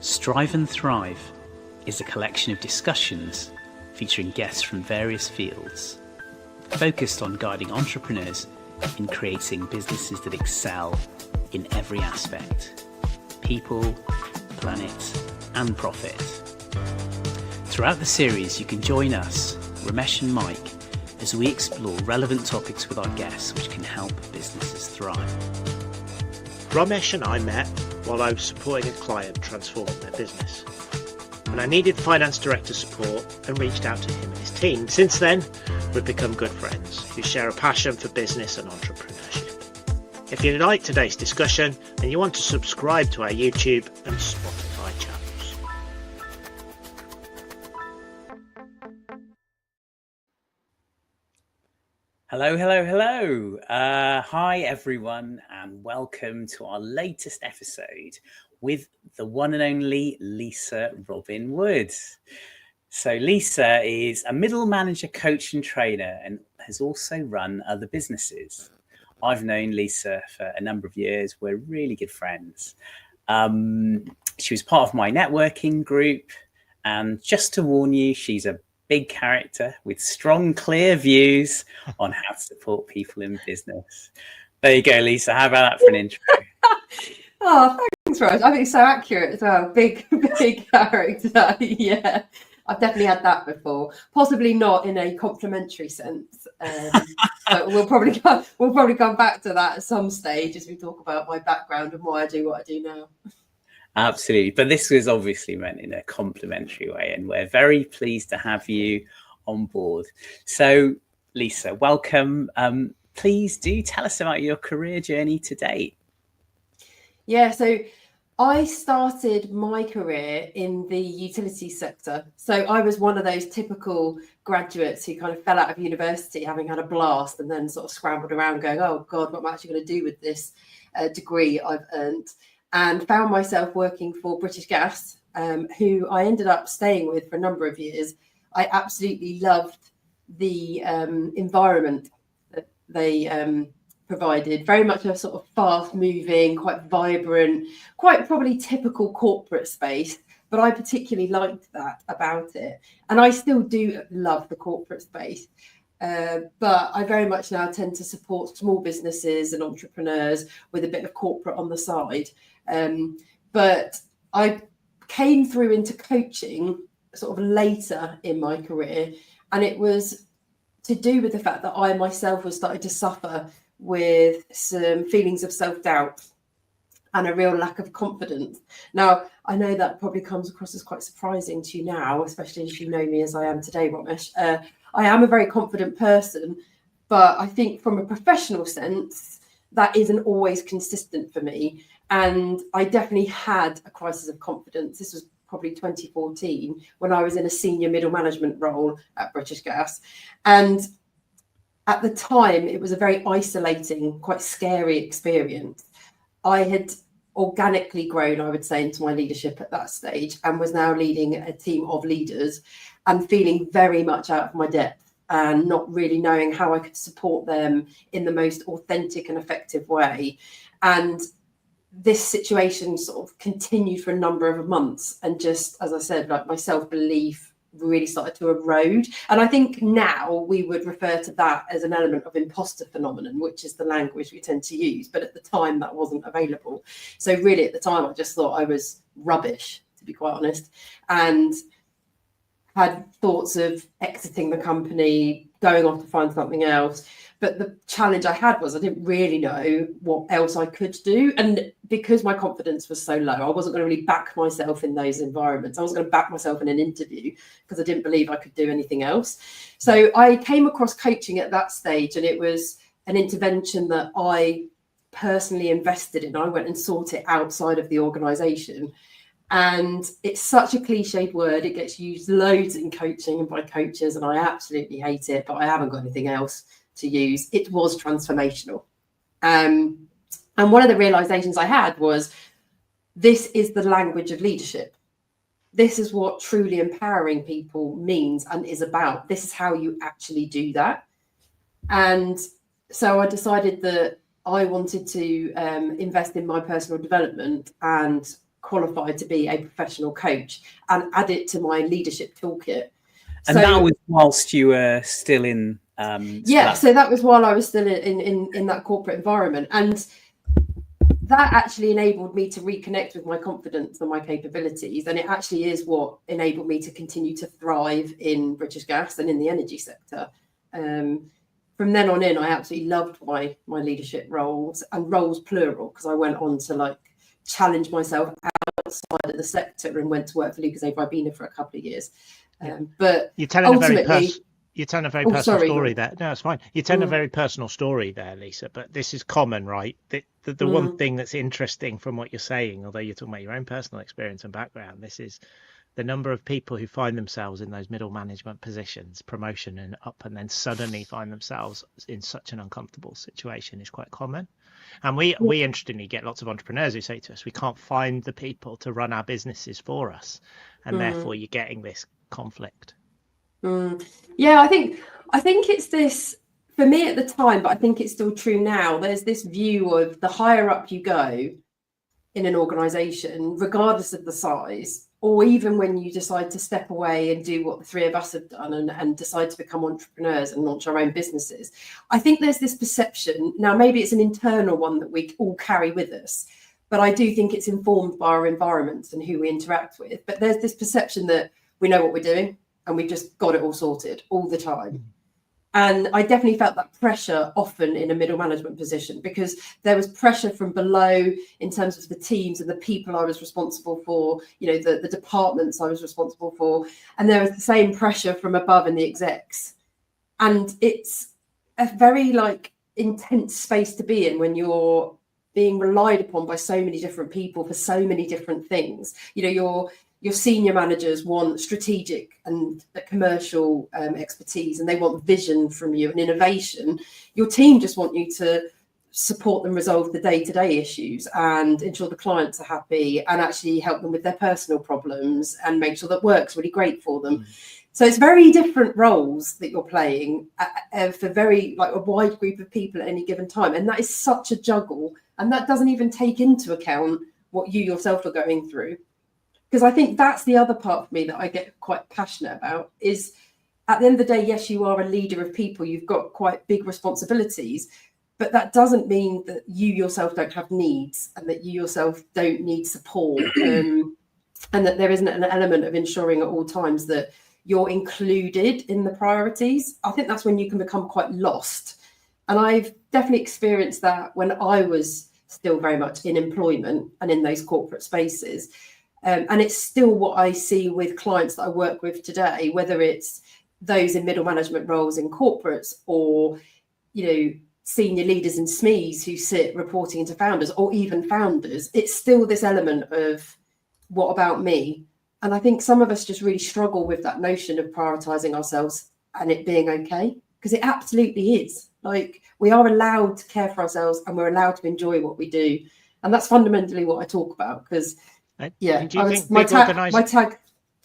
Strive and Thrive is a collection of discussions featuring guests from various fields, focused on guiding entrepreneurs in creating businesses that excel in every aspect: people, planet, and profit. Throughout the series, you can join us, Romesh and Mike, as we explore relevant topics with our guests which can help businesses thrive. Romesh and I met while I was supporting a client transform their business, and I needed finance director support and reached out to him and his team. Since then, we've become good friends who share a passion for business and entrepreneurship. If you like today's discussion, then you want to subscribe to our YouTube and Spotify channels. Hello. Hi, everyone, and welcome to our latest episode with the one and only Lisa Robyn Wood. So Lisa is a middle manager, coach and trainer, and has also run other businesses. I've known Lisa for a number of years. We're really good friends. She was part of my networking group, and just to warn you, she's a big character with strong, clear views on how to support people in business. There you go, Lisa. How about that for an intro? Oh, thanks, Raj. I think it's so accurate as well. Big character. Yeah, I've definitely had that before. Possibly not in a complimentary sense, but we'll probably come back to that at some stage as we talk about my background and why I do what I do now. Absolutely. But this was obviously meant in a complimentary way, and we're very pleased to have you on board. So, Lisa, welcome. Please do tell us about your career journey to date. Yeah, so I started my career in the utility sector. So I was one of those typical graduates who kind of fell out of university having had a blast and then sort of scrambled around going, oh God, what am I actually going to do with this degree I've earned? And found myself working for British Gas, who I ended up staying with for a number of years. I absolutely loved the environment that they provided. Very much a sort of fast-moving, quite vibrant, quite probably typical corporate space, but I particularly liked that about it. And I still do love the corporate space. But I very much now tend to support small businesses and entrepreneurs with a bit of corporate on the side. But I came through into coaching sort of later in my career, and it was to do with the fact that I myself was starting to suffer with some feelings of self-doubt and a real lack of confidence. Now, I know that probably comes across as quite surprising to you now, especially if you know me as I am today, Romesh. I am a very confident person, but I think from a professional sense, that isn't always consistent for me. And I definitely had a crisis of confidence. This was probably 2014 when I was in a senior middle management role at British Gas. And at the time, it was a very isolating, quite scary experience. I had organically grown, I would say, into my leadership at that stage and was now leading a team of leaders and feeling very much out of my depth and not really knowing how I could support them in the most authentic and effective way. And this situation sort of continued for a number of months. And just, as I said, like my self-belief really started to erode. And I think now we would refer to that as an element of imposter phenomenon, which is the language we tend to use. But at the time, that wasn't available. So really at the time, I just thought I was rubbish, to be quite honest, and had thoughts of exiting the company, going off to find something else. But the challenge I had was I didn't really know what else I could do. And because my confidence was so low, I wasn't going to really back myself in those environments. I wasn't going to back myself in an interview because I didn't believe I could do anything else. So I came across coaching at that stage, and it was an intervention that I personally invested in. I went and sought it outside of the organisation. And it's such a cliched word. It gets used loads in coaching and by coaches, and I absolutely hate it, but I haven't got anything else to use. It was transformational. And one of the realizations I had was this is the language of leadership. This is what truly empowering people means and is about. This is how you actually do that. And so I decided that I wanted to invest in my personal development and qualified to be a professional coach and add it to my leadership toolkit. And that was whilst you were still in so that was while I was still in that corporate environment, and that actually enabled me to reconnect with my confidence and my capabilities, and it actually is what enabled me to continue to thrive in British Gas and in the energy sector. From then on in, I absolutely loved my leadership roles, and roles plural, because I went on to challenge myself outside of the sector and went to work for Lucas Ribena for a couple of years. But you're telling you're telling a very personal sorry, story there. No, it's fine. You're telling a very personal story there, Lisa, but this is common, right? The one thing that's interesting from what you're saying, although you're talking about your own personal experience and background, this is the number of people who find themselves in those middle management positions, promotion and up, and then suddenly find themselves in such an uncomfortable situation is quite common. And we interestingly get lots of entrepreneurs who say to us, we can't find the people to run our businesses for us. And therefore you're getting this conflict. Yeah, I think it's this, for me at the time, but I think it's still true now. There's this view of the higher up you go in an organization, regardless of the size, or even when you decide to step away and do what the three of us have done and decide to become entrepreneurs and launch our own businesses. I think there's this perception, now maybe it's an internal one that we all carry with us, but I do think it's informed by our environments and who we interact with. But there's this perception that we know what we're doing and we've just got it all sorted all the time. And I definitely felt that pressure often in a middle management position, because there was pressure from below in terms of the teams and the people I was responsible for, the departments I was responsible for. And there was the same pressure from above in the execs. And it's a very intense space to be in when you're being relied upon by so many different people for so many different things. Your senior managers want strategic and commercial expertise, and they want vision from you and innovation. Your team just want you to support them resolve the day-to-day issues and ensure the clients are happy and actually help them with their personal problems and make sure that work's really great for them. So it's very different roles that you're playing for very a wide group of people at any given time. And that is such a juggle. And that doesn't even take into account what you yourself are going through. Because I think that's the other part for me that I get quite passionate about is, at the end of the day, yes, you are a leader of people. You've got quite big responsibilities, but that doesn't mean that you yourself don't have needs and that you yourself don't need support, and that there isn't an element of ensuring at all times that you're included in the priorities. I think that's when you can become quite lost. And I've definitely experienced that when I was still very much in employment and in those corporate spaces. And it's still what I see with clients that I work with today, whether it's those in middle management roles in corporates or, senior leaders in SMEs who sit reporting into founders, or even founders. It's still this element of what about me? And I think some of us just really struggle with that notion of prioritizing ourselves and it being okay, because it absolutely is. We are allowed to care for ourselves and we're allowed to enjoy what we do. And that's fundamentally what I talk about, because my tag.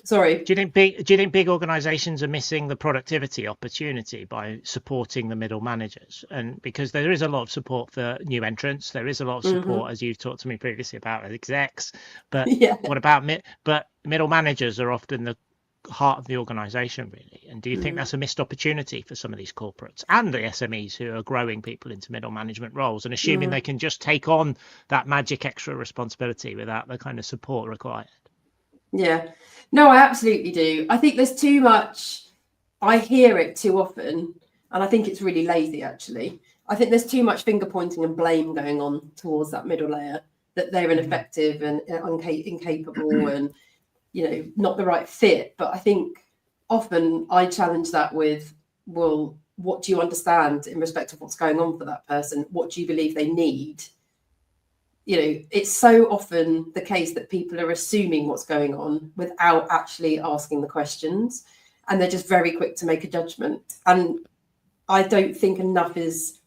Sorry. Do you think big organisations are missing the productivity opportunity by supporting the middle managers? And because there is a lot of support for new entrants, there is a lot of support, as you've talked to me previously about, execs. But what about middle managers are often the heart of the organisation, really. And do you think that's a missed opportunity for some of these corporates and the SMEs who are growing people into middle management roles and assuming they can just take on that magic extra responsibility without the kind of support required? Yeah, no, I absolutely do. I think there's too much. I hear it too often, and I think it's really lazy, actually. I think there's too much finger pointing and blame going on towards that middle layer, that they're ineffective and incapable and not the right fit. But I think often I challenge that with, well, what do you understand in respect of what's going on for that person? What do you believe they need? It's so often the case that people are assuming what's going on without actually asking the questions, and they're just very quick to make a judgment. And I don't think enough is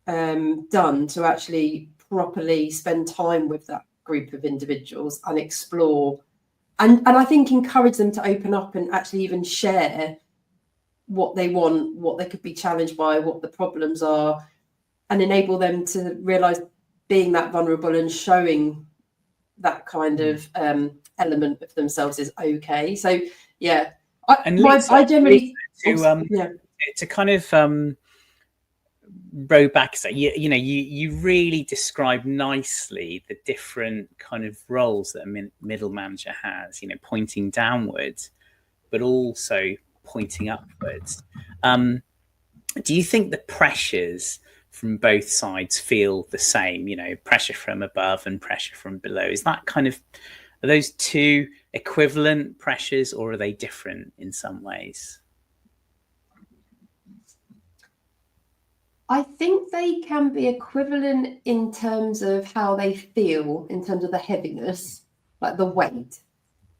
done to actually properly spend time with that group of individuals and explore. And I think encourage them to open up and actually even share what they want, what they could be challenged by, what the problems are, and enable them to realise being that vulnerable and showing that kind of element of themselves is okay. So yeah, Lisa, I generally to kind of row back, so you really describe nicely the different kind of roles that a middle manager has, pointing downwards but also pointing upwards. Do you think the pressures from both sides feel the same, pressure from above and pressure from below? Is that kind of, are those two equivalent pressures, or are they different in some ways? I think they can be equivalent in terms of how they feel, in terms of the heaviness, like the weight,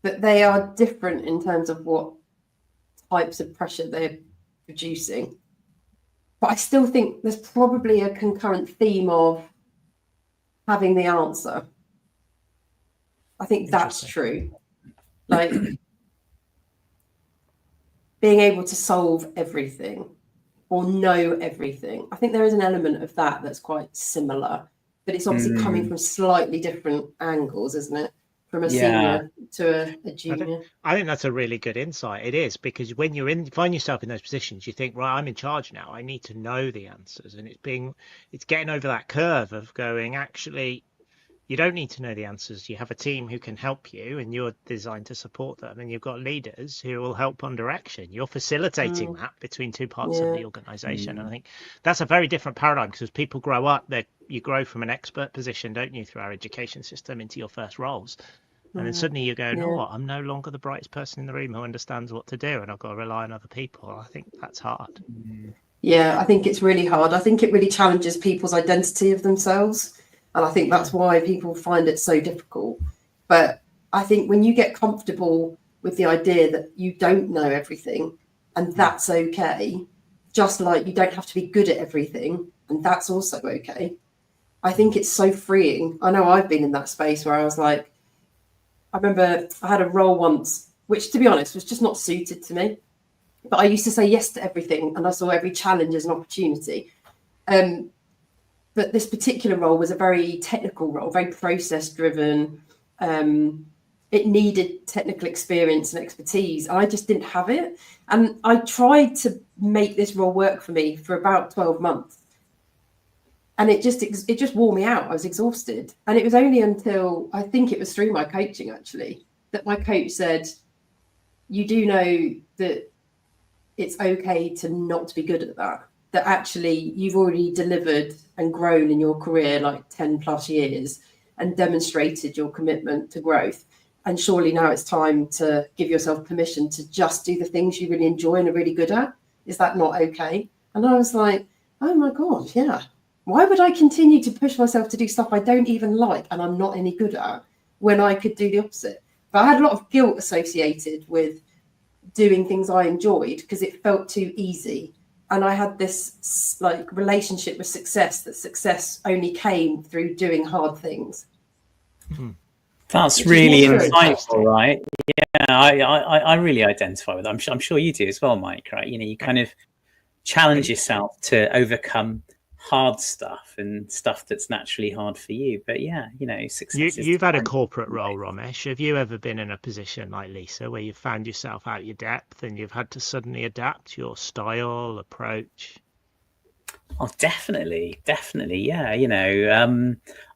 but they are different in terms of what types of pressure they're producing. But I still think there's probably a concurrent theme of having the answer. I think that's true. Like being able to solve everything or know everything. I think there is an element of that that's quite similar, but it's obviously coming from slightly different angles, isn't it? From a senior to a junior. I think that's a really good insight. It is, because when find yourself in those positions, you think, right, I'm in charge now. I need to know the answers, and it's getting over that curve of going, actually, you don't need to know the answers. You have a team who can help you, and you're designed to support them, and you've got leaders who will help on direction. You're facilitating that between two parts of the organization. And I think that's a very different paradigm, because as people grow up, you grow from an expert position, don't you, through our education system into your first roles. And then suddenly you're going, oh, I'm no longer the brightest person in the room who understands what to do, and I've got to rely on other people. I think that's hard. Yeah, I think it's really hard. I think it really challenges people's identity of themselves. And I think that's why people find it so difficult. But I think when you get comfortable with the idea that you don't know everything, and that's okay, just like you don't have to be good at everything, and that's also okay. I think it's so freeing. I know I've been in that space where I was like, I remember I had a role once, which to be honest was just not suited to me. But I used to say yes to everything, and I saw every challenge as an opportunity. But this particular role was a very technical role, very process driven. It needed technical experience and expertise, and I just didn't have it. And I tried to make this role work for me for about 12 months. And it just wore me out. I was exhausted. And it was only until, I think it was through my coaching actually, that my coach said, you do know that it's okay to not be good at that. That actually you've already delivered and grown in your career like 10 plus years and demonstrated your commitment to growth. And surely now it's time to give yourself permission to just do the things you really enjoy and are really good at. Is that not okay? And I was like, oh my God, yeah. Why would I continue to push myself to do stuff I don't even like and I'm not any good at when I could do the opposite? But I had a lot of guilt associated with doing things I enjoyed because it felt too easy. And I had this like relationship with success, that success only came through doing hard things. That's really insightful, right? Yeah, I really identify with that. I'm sure you do as well, Mike, right? You kind of challenge yourself to overcome hard stuff and stuff that's naturally hard for you. But yeah, success. You've had a corporate role, Romesh. Have you ever been in a position like Lisa where you've found yourself out your depth and you've had to suddenly adapt your style, approach? Oh, definitely. Yeah.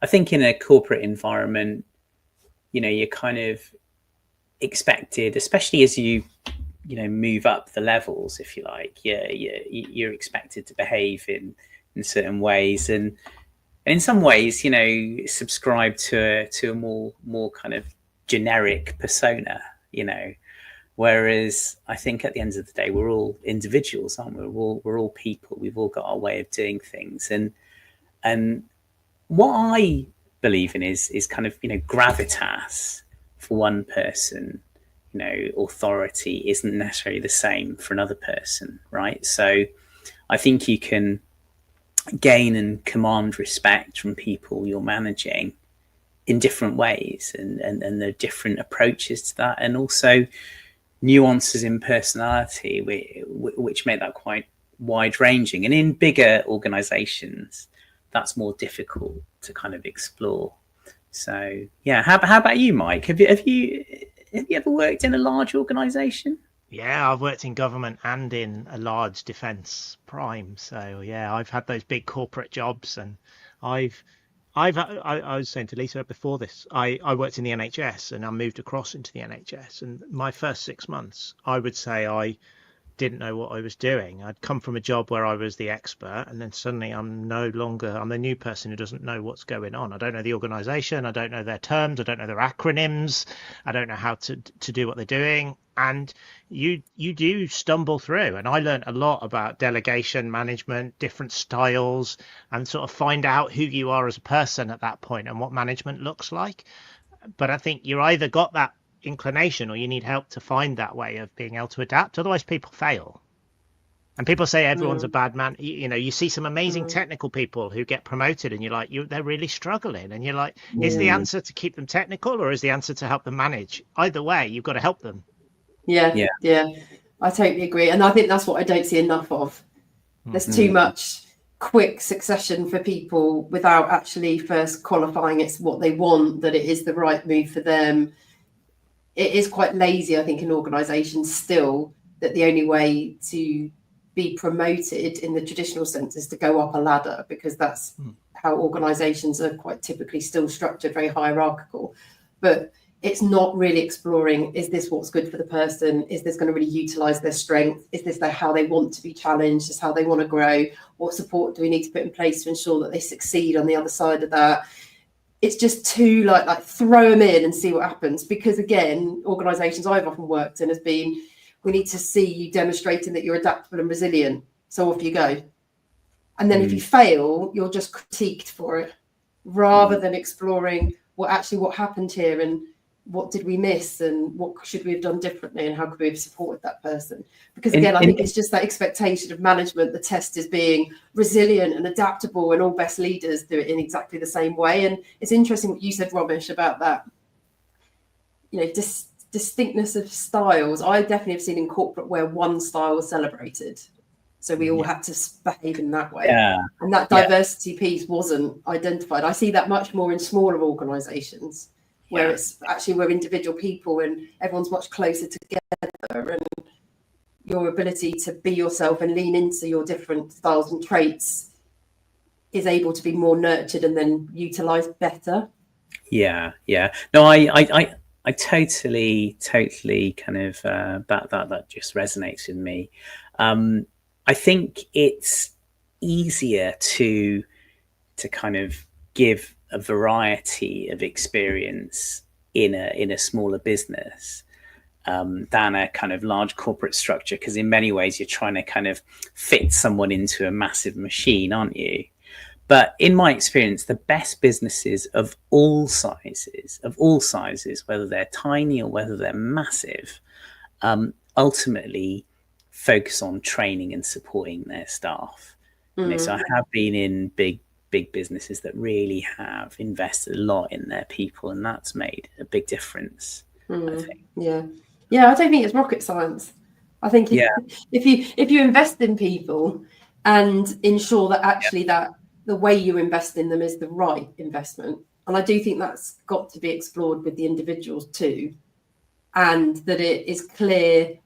I think in a corporate environment, you're kind of expected, especially as you move up the levels, if you like. You're expected to behave in certain ways, and in some ways, subscribe to a more kind of generic persona, whereas I think at the end of the day, we're all individuals, aren't we? We're all people. We've all got our way of doing things, and what I believe in is kind of gravitas for one person. Authority isn't necessarily the same for another person, right? So I think you can gain and command respect from people you're managing in different ways, and there are different approaches to that, and also nuances in personality which make that quite wide ranging. And in bigger organizations, that's more difficult to kind of explore. So yeah, how about you, Mike? Have you ever worked in a large organisation? Yeah, I've worked in government and in a large defence prime. So yeah, I've had those big corporate jobs, and I've I was saying to Lisa before this, I worked in the NHS and I moved across into the NHS. And my first 6 months, I would say I didn't know what I was doing. I'd come from a job where I was the expert, and then suddenly I'm the new person who doesn't know what's going on. I don't know the organization, I don't know their terms, I don't know their acronyms, I don't know how to do what they're doing. And you do stumble through. And I learned a lot about delegation management, different styles, and sort of find out who you are as a person at that point and what management looks like. But I think you either got that inclination or you need help to find that way of being able to adapt. Otherwise, people fail. And people say everyone's a bad man. You see some amazing technical people who get promoted, and you're like, they're really struggling. And you're like, is the answer to keep them technical, or is the answer to help them manage? Either way, you've got to help them. Yeah. I totally agree. And I think that's what I don't see enough of. There's too much quick succession for people without actually first qualifying it's what they want, that it is the right move for them. It is quite lazy, I think, in organisations still, that the only way to be promoted in the traditional sense is to go up a ladder, because that's how organisations are quite typically still structured, very hierarchical. But it's not really exploring, is this what's good for the person? Is this going to really utilise their strength? Is this how they want to be challenged? Is how they want to grow? What support do we need to put in place to ensure that they succeed on the other side of that? It's just too like throw them in and see what happens. Because again, organisations I've often worked in has been, we need to see you demonstrating that you're adaptable and resilient. So off you go. And then if you fail, you're just critiqued for it, rather than exploring what happened here and what did we miss and what should we have done differently and how could we have supported that person. Because again, I think it's just that expectation of management. The test is being resilient and adaptable, and all best leaders do it in exactly the same way. And it's interesting what you said, Romesh, about that, distinctness of styles. I definitely have seen in corporate where one style was celebrated, so we all had to behave in that way, and that diversity piece wasn't identified. I see that much more in smaller organizations, where it's actually we're individual people and everyone's much closer together, and your ability to be yourself and lean into your different styles and traits is able to be more nurtured and then utilized better. No, I totally kind of that just resonates with me. I think it's easier to kind of give a variety of experience in a smaller business than a kind of large corporate structure, because in many ways you're trying to kind of fit someone into a massive machine, aren't you? But in my experience, the best businesses of all sizes, whether they're tiny or whether they're massive, ultimately focus on training and supporting their staff. So I have been in big businesses that really have invested a lot in their people, and that's made a big difference. I think. I don't think it's rocket science. I think if you invest in people and ensure that actually that the way you invest in them is the right investment, and I do think that's got to be explored with the individuals too, and that it is clear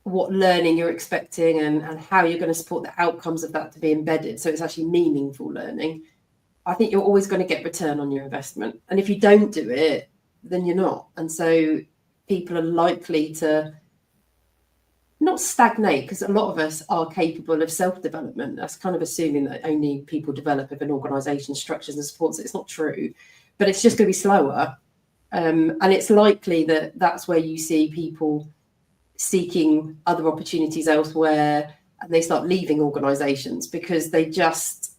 what learning you're expecting and how you're going to support the outcomes of that to be embedded, so it's actually meaningful learning. I think you're always going to get return on your investment, and if you don't do it, then you're not. And so people are likely to not stagnate, because a lot of us are capable of self-development. That's kind of assuming that only people develop if an organisation structures and supports it. It's not true, but it's just going to be slower, and it's likely that that's where you see people seeking other opportunities elsewhere, and they start leaving organisations because they just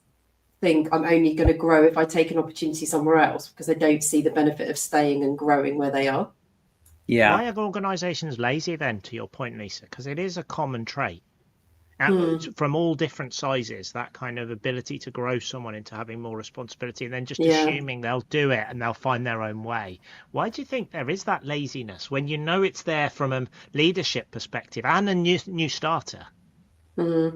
think, I'm only going to grow if I take an opportunity somewhere else, because they don't see the benefit of staying and growing where they are. Why are organisations lazy then, to your point, Lisa? Because it is a common trait from all different sizes, that kind of ability to grow someone into having more responsibility, and then just assuming they'll do it and they'll find their own way. Why do you think there is that laziness when you know it's there from a leadership perspective and a new starter? I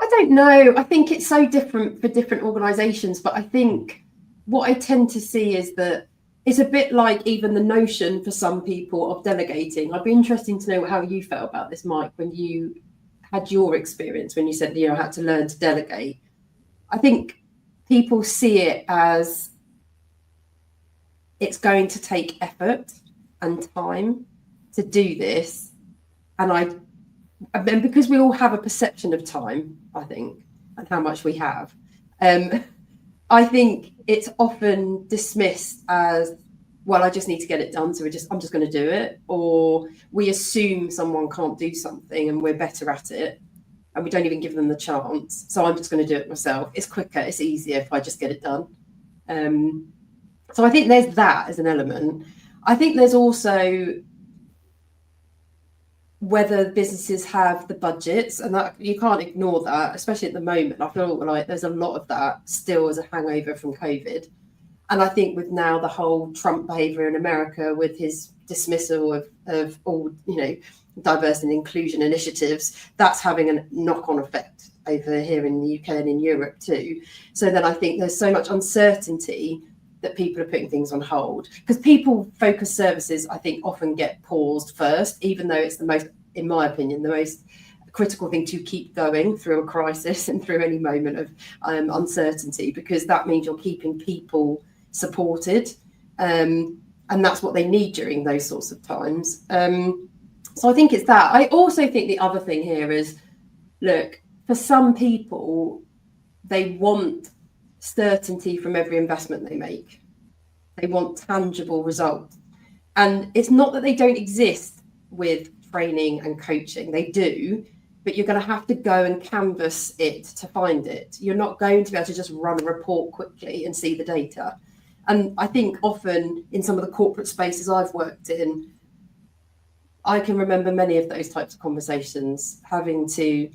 I don't know. I think it's so different for different organisations, but I think what I tend to see is that it's a bit like even the notion for some people of delegating. I'd be interested to know how you felt about this, Mike, when you had your experience, when you said, I had to learn to delegate. I think people see it as it's going to take effort and time to do this. And because we all have a perception of time, I think, and how much we have, I think it's often dismissed as, well, I just need to get it done, so I'm just going to do it. Or we assume someone can't do something and we're better at it, and we don't even give them the chance. So I'm just going to do it myself. It's quicker, it's easier if I just get it done. So I think there's that as an element. I think there's also whether businesses have the budgets, and that you can't ignore that, especially at the moment. I feel like there's a lot of that still as a hangover from COVID. And I think with now the whole Trump behaviour in America, with his dismissal of all, diversity and inclusion initiatives, that's having a knock-on effect over here in the UK and in Europe too. So then I think there's so much uncertainty that people are putting things on hold, because people-focused services, I think, often get paused first, even though it's the most, in my opinion, the most critical thing to keep going through a crisis and through any moment of uncertainty, because that means you're keeping people supported, and that's what they need during those sorts of times. So I think it's that. I also think the other thing here is, look, for some people, they want certainty from every investment they make. They want tangible results. And it's not that they don't exist with training and coaching. They do, but you're going to have to go and canvas it to find it. You're not going to be able to just run a report quickly and see the data. And I think often in some of the corporate spaces I've worked in, I can remember many of those types of conversations, having to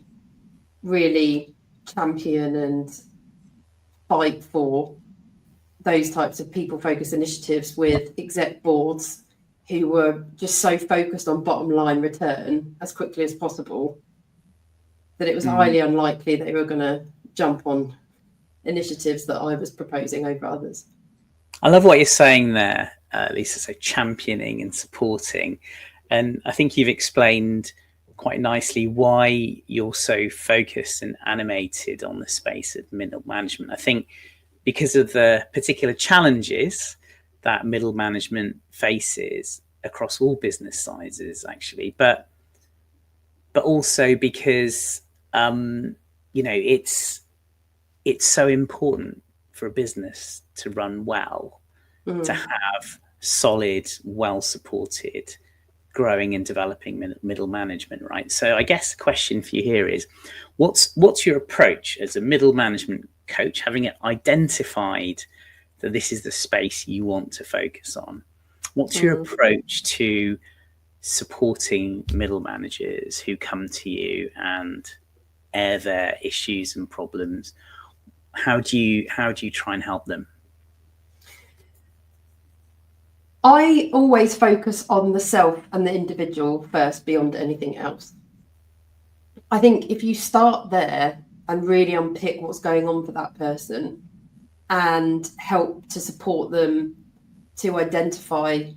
really champion and fight for those types of people-focused initiatives with exec boards who were just so focused on bottom line return as quickly as possible that it was highly unlikely they were going to jump on initiatives that I was proposing over others. I love what you're saying there, Lisa, so championing and supporting. And I think you've explained quite nicely why you're so focused and animated on the space of middle management. I think because of the particular challenges that middle management faces across all business sizes, actually, but also because it's so important for a business to run well, to have solid, well-supported, growing and developing middle management, right? So I guess the question for you here is, what's your approach as a middle management coach, having identified that this is the space you want to focus on? What's your approach to supporting middle managers who come to you and air their issues and problems? How do you try and help them? I always focus on the self and the individual first, beyond anything else. I think if you start there and really unpick what's going on for that person and help to support them to identify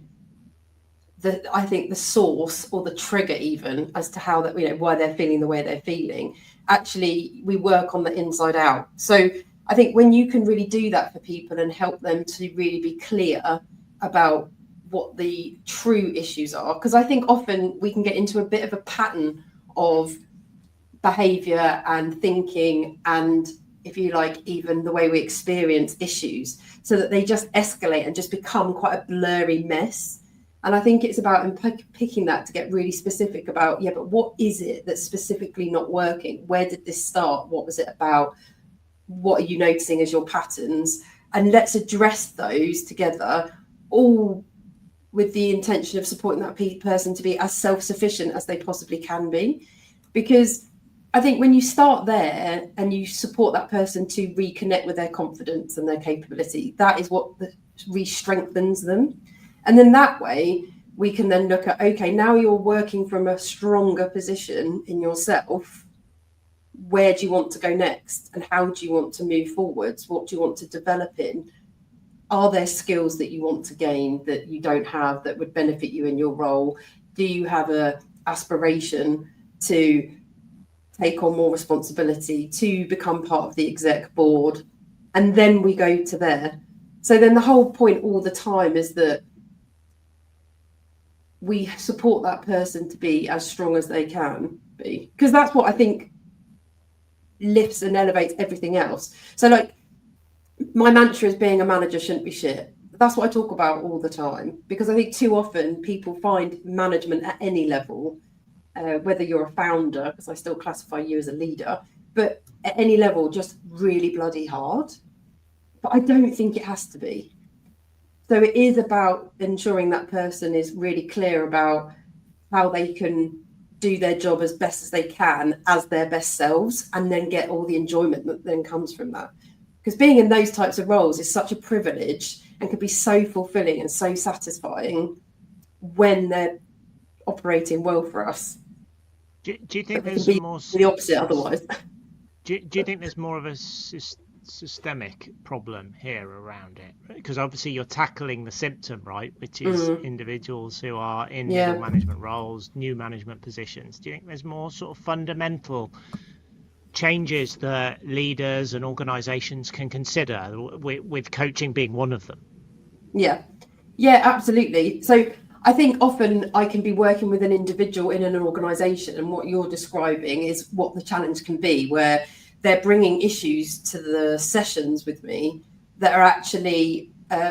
the source or the trigger even as to how that, why they're feeling the way they're feeling, actually we work on the inside out. So I think when you can really do that for people and help them to really be clear about what the true issues are, because I think often we can get into a bit of a pattern of behavior and thinking, and if you like, even the way we experience issues, so that they just escalate and just become quite a blurry mess. And I think it's about picking that to get really specific about, but what is it that's specifically not working? Where did this start? What was it about? What are you noticing as your patterns? And let's address those together, all with the intention of supporting that person to be as self-sufficient as they possibly can be. Because I think when you start there and you support that person to reconnect with their confidence and their capability, that is what re-strengthens them. And then that way we can then look at, okay, now you're working from a stronger position in yourself. where do you want to go next, and how do you want to move forwards? What do you want to develop in? Are there skills that you want to gain that you don't have that would benefit you in your role? Do you have a aspiration to take on more responsibility, to become part of the exec board? And then we go to there. So then the whole point all the time is that we support that person to be as strong as they can be, because that's what I think lifts and elevates everything else. So like, my mantra is being a manager shouldn't be shit. That's what I talk about all the time, because I think too often people find management at any level, whether you're a founder, because I still classify you as a leader, but at any level, just really bloody hard. But I don't think it has to be. So it is about ensuring that person is really clear about how they can do their job as best as they can as their best selves, and then get all the enjoyment that then comes from that. Because being in those types of roles is such a privilege and can be so fulfilling and so satisfying when they're operating well for us. Do you think there's more the opposite otherwise? Do you think there's more of a systemic problem here around it? Because obviously you're tackling the symptom, right? Which is individuals who are in middle management roles, new management positions. Do you think there's more sort of fundamental changes that leaders and organizations can consider, with coaching being one of them? Yeah, absolutely. So I think often I can be working with an individual in an organization, and what you're describing is what the challenge can be, where they're bringing issues to the sessions with me that are actually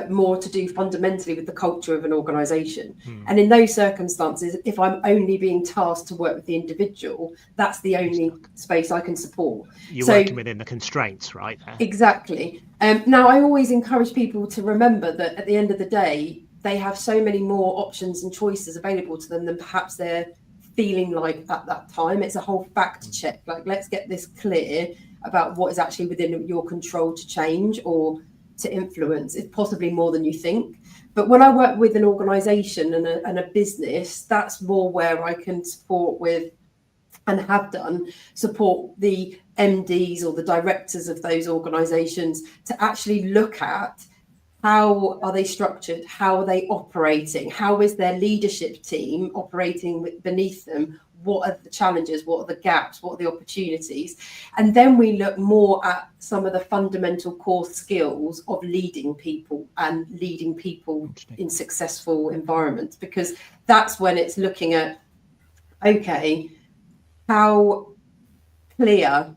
more to do fundamentally with the culture of an organization. And in those circumstances, if I'm only being tasked to work with the individual, that's the only space I can support. You're working within the constraints, right? Exactly. Now, I always encourage people to remember that at the end of the day, they have so many more options and choices available to them than perhaps they're feeling like at that time. It's a whole fact check. Like, let's get this clear about what is actually within your control to change or to influence. It's possibly more than you think. But when I work with an organization and a business, that's more where I can support with, and have done, support the MDs or the directors of those organizations to actually look at how are they structured, how are they operating, how is their leadership team operating beneath them, what are the challenges, what are the gaps, what are the opportunities. And then we look more at some of the fundamental core skills of leading people and leading people in successful environments, because that's when it's looking at, okay, how clear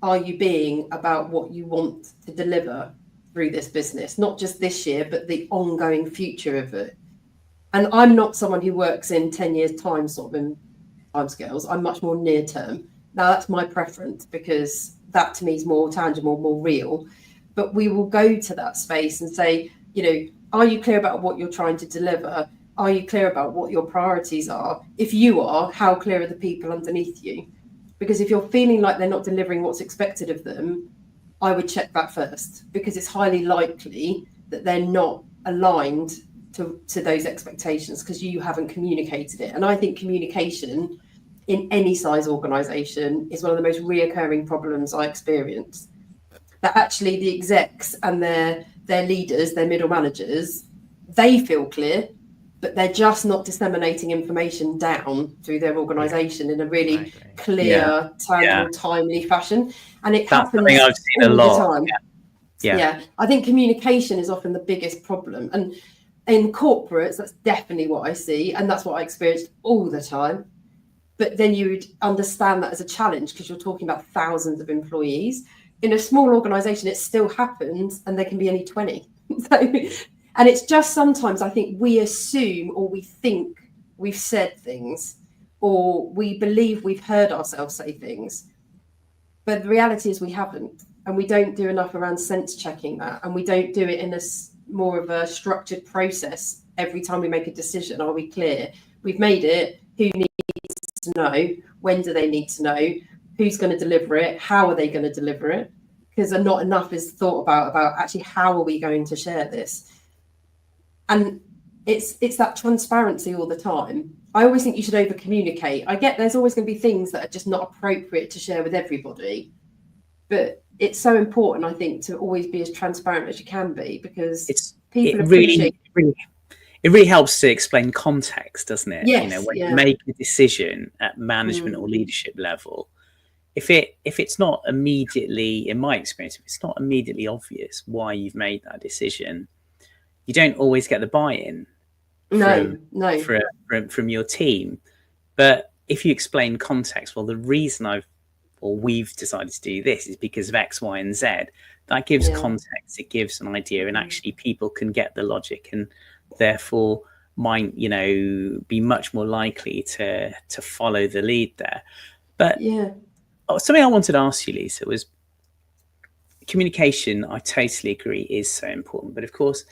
are you being about what you want to deliver through this business, not just this year, but the ongoing future of it. And I'm not someone who works in 10 years time sort of in timescales. I'm much more near term. Now, that's my preference, because that to me is more tangible, more real. But we will go to that space and say, you know, are you clear about what you're trying to deliver? Are you clear about what your priorities are? If you are, how clear are the people underneath you? Because if you're feeling like they're not delivering what's expected of them, I would check that first, because it's highly likely that they're not aligned to those expectations because you haven't communicated it. And I think communication in any size organization is one of the most reoccurring problems I experience. That actually the execs and their leaders, their middle managers, they feel clear, but they're just not disseminating information down through their organization in a really clear, tangible, timely fashion. And it happens something I've seen all a lot. the time. Yeah. I think communication is often the biggest problem. And in corporates, that's definitely what I see. And that's what I experienced all the time. But then you would understand that as a challenge, because you're talking about thousands of employees. In a small organization, it still happens, and there can be only 20. And it's just sometimes I think we assume, or we think we've said things, or we believe we've heard ourselves say things. But the reality is we haven't. And we don't do enough around sense checking that. And we don't do it in a more of a structured process. Every time we make a decision, are we clear? We've made it. Who needs to know? When do they need to know? Who's going to deliver it? How are they going to deliver it? Because not enough is thought about actually how are we going to share this? And it's that transparency all the time. I always think you should over communicate. I get there's always going to be things that are just not appropriate to share with everybody, but it's so important, I think, to always be as transparent as you can be, because people appreciate. It really helps to explain context, doesn't it? Yes, when you make a decision at management or leadership level, if it's not immediately, in my experience, if it's not immediately obvious why you've made that decision, you don't always get the buy-in from your team. But if you explain context, well, the reason we've decided to do this is because of X, Y, and Z, that gives context, it gives an idea, and actually people can get the logic, and therefore might, be much more likely to follow the lead there. But something I wanted to ask you, Lisa, was communication. I totally agree is so important, but of course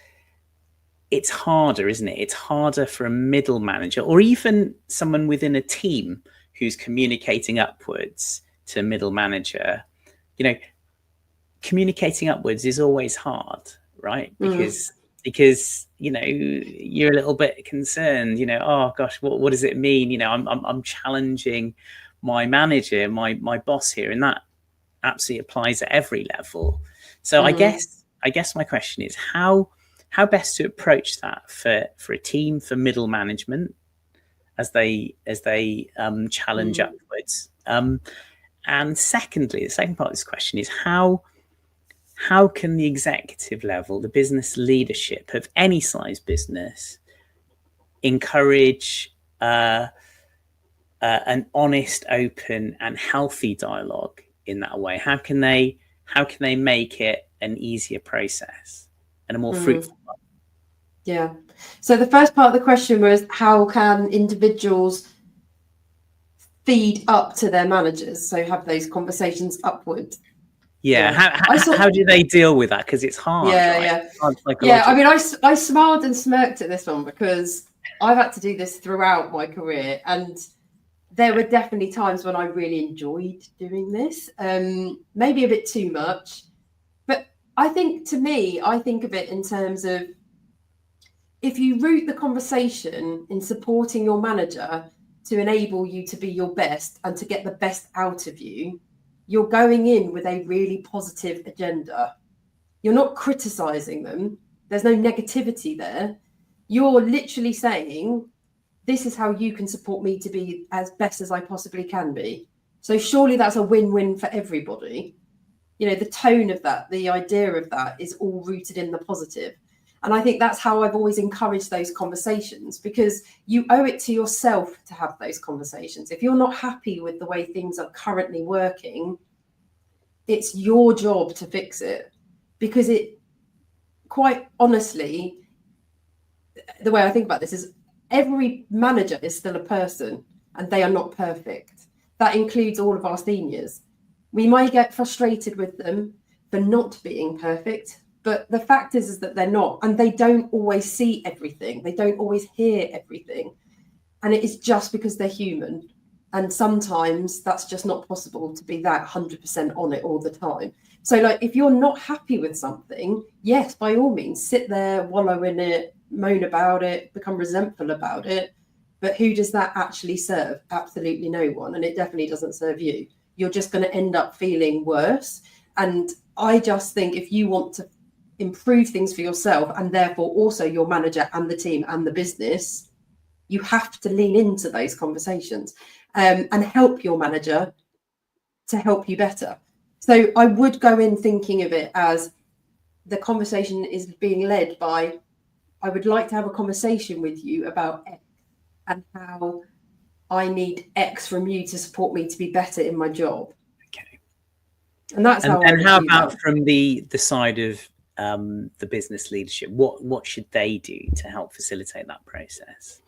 it's harder, isn't it? It's harder for a middle manager or even someone within a team who's communicating upwards to a middle manager. Communicating upwards is always hard, right? Because you're a little bit concerned, oh gosh, what does it mean? I'm challenging my manager, my boss here, and that absolutely applies at every level. So I guess my question is how best to approach that for a team, for middle management as they challenge upwards. And secondly, the second part of this question is how can the executive level, the business leadership of any size business, encourage an honest, open, and healthy dialogue in that way? How can they make it an easier process and a more fruitful one? Yeah. So the first part of the question was, how can individuals feed up to their managers? So have those conversations upwards. Yeah. How do they deal with that? Because it's hard. I mean, I smiled and smirked at this one because I've had to do this throughout my career, and there were definitely times when I really enjoyed doing this, maybe a bit too much. But I think, to me, I think of it in terms of, if you root the conversation in supporting your manager to enable you to be your best and to get the best out of you, you're going in with a really positive agenda. You're not criticizing them. There's no negativity there. You're literally saying, this is how you can support me to be as best as I possibly can be. So surely that's a win-win for everybody. The tone of that, the idea of that is all rooted in the positive. And I think that's how I've always encouraged those conversations, because you owe it to yourself to have those conversations. If you're not happy with the way things are currently working, it's your job to fix it. Because it, quite honestly, the way I think about this is, every manager is still a person and they are not perfect. That includes all of our seniors. We might get frustrated with them for not being perfect, but the fact is that they're not, and they don't always see everything. They don't always hear everything. And it is just because they're human. And sometimes that's just not possible to be that 100% on it all the time. So if you're not happy with something, yes, by all means, sit there, wallow in it, moan about it, become resentful about it. But who does that actually serve? Absolutely no one. And it definitely doesn't serve you. You're just going to end up feeling worse. And I just think, if you want to improve things for yourself, and therefore also your manager and the team and the business, you have to lean into those conversations and help your manager to help you better. So I would go in thinking of it as, the conversation is being led by, I would like to have a conversation with you about X and how I need X from you to support me to be better in my job. Okay. And that's how. And how about from the side of the business leadership? What should they do to help facilitate that process?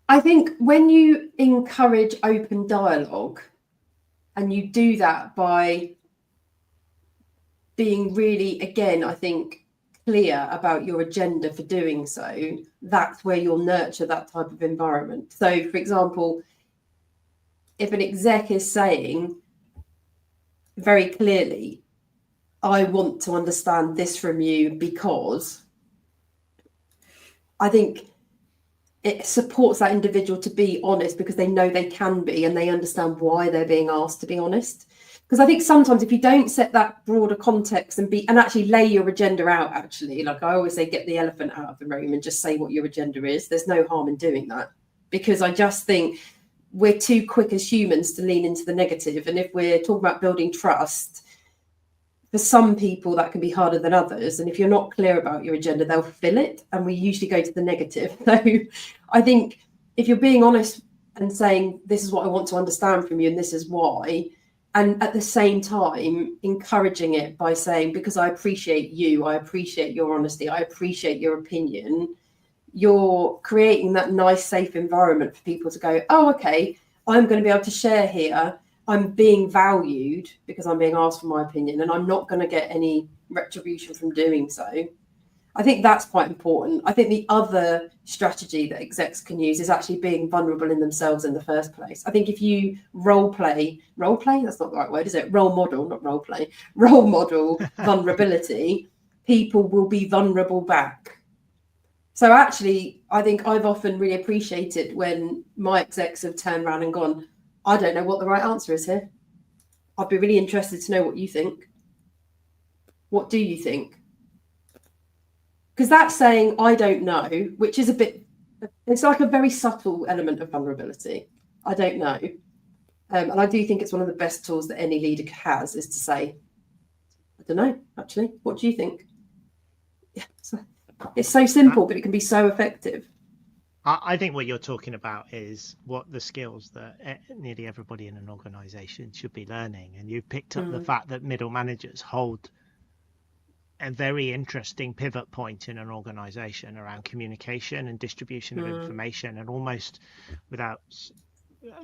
I think when you encourage open dialogue, and you do that by being really, again, I think, clear about your agenda for doing so, that's where you'll nurture that type of environment. So, for example, if an exec is saying very clearly, I want to understand this from you because, I think it supports that individual to be honest because they know they can be, and they understand why they're being asked to be honest. Because I think sometimes if you don't set that broader context and actually lay your agenda out, actually, like I always say, get the elephant out of the room and just say what your agenda is. There's no harm in doing that, because I just think we're too quick as humans to lean into the negative. And if we're talking about building trust, for some people that can be harder than others. And if you're not clear about your agenda, they'll fill it. And we usually go to the negative. So I think if you're being honest and saying, this is what I want to understand from you and this is why, and at the same time encouraging it by saying, because I appreciate you, I appreciate your honesty, I appreciate your opinion, you're creating that nice, safe environment for people to go, oh, okay, I'm going to be able to share here. I'm being valued because I'm being asked for my opinion, and I'm not going to get any retribution from doing so. I think that's quite important. I think the other strategy that execs can use is actually being vulnerable in themselves in the first place. I think if you role play, that's not the right word, is it? Role model, not role play, role model vulnerability, people will be vulnerable back. So actually, I think I've often really appreciated when my execs have turned around and gone, I don't know what the right answer is here. I'd be really interested to know what you think. What do you think? Because that's saying, I don't know, which is it's like a very subtle element of vulnerability. I don't know. And I do think it's one of the best tools that any leader has, is to say, I don't know, actually, what do you think? Yeah, it's so simple, but it can be so effective. I think what you're talking about is what the skills that nearly everybody in an organization should be learning. And you've picked up the fact that middle managers hold a very interesting pivot point in an organization around communication and distribution of information, and almost without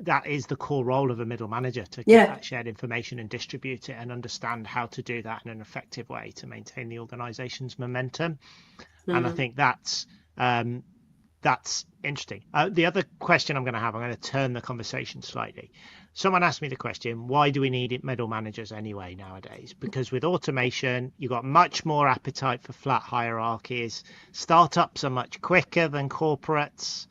that is the core role of a middle manager, to get that shared information and distribute it and understand how to do that in an effective way to maintain the organization's momentum. And I think that's interesting. The other question I'm going to turn the conversation slightly. Someone asked me the question, why do we need middle managers anyway nowadays? Because with automation, you've got much more appetite for flat hierarchies. Startups are much quicker than corporates.